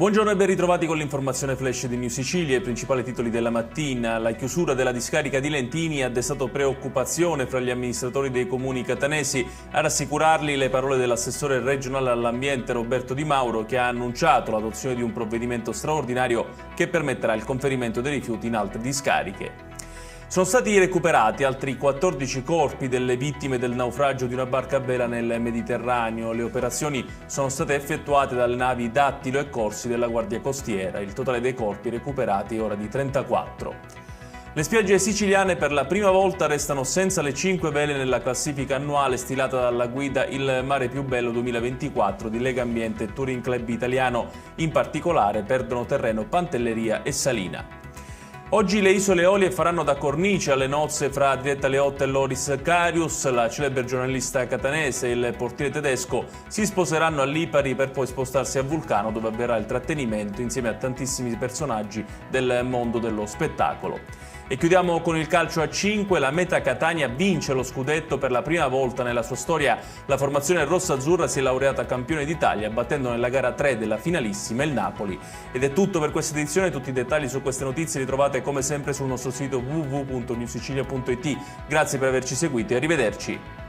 Buongiorno e ben ritrovati con l'informazione flash di New Sicilia, i principali titoli della mattina. La chiusura della discarica di Lentini ha destato preoccupazione fra gli amministratori dei comuni catanesi. A rassicurarli le parole dell'assessore regionale all'ambiente Roberto Di Mauro, che ha annunciato l'adozione di un provvedimento straordinario che permetterà il conferimento dei rifiuti in altre discariche. Sono stati recuperati altri 14 corpi delle vittime del naufragio di una barca a vela nel Mediterraneo. Le operazioni sono state effettuate dalle navi Dattilo e Corsi della Guardia Costiera. Il totale dei corpi recuperati è ora di 34. Le spiagge siciliane per la prima volta restano senza le 5 vele nella classifica annuale stilata dalla guida Il Mare Più Bello 2024 di Legambiente e Touring Club Italiano. In particolare perdono terreno Pantelleria e Salina. Oggi le isole Eolie faranno da cornice alle nozze fra Adrietta Leotta e Loris Karius. La celebre giornalista catanese e il portiere tedesco si sposeranno a Lipari per poi spostarsi a Vulcano, dove avverrà il trattenimento insieme a tantissimi personaggi del mondo dello spettacolo. E chiudiamo con il calcio a 5. La Meta Catania vince lo scudetto per la prima volta nella sua storia. La formazione rossa-azzurra si è laureata campione d'Italia, battendo nella gara 3 della finalissima il Napoli. Ed è tutto per questa edizione. Tutti i dettagli su queste notizie li trovate come sempre sul nostro sito www.newsicilia.it. Grazie per averci seguito e arrivederci.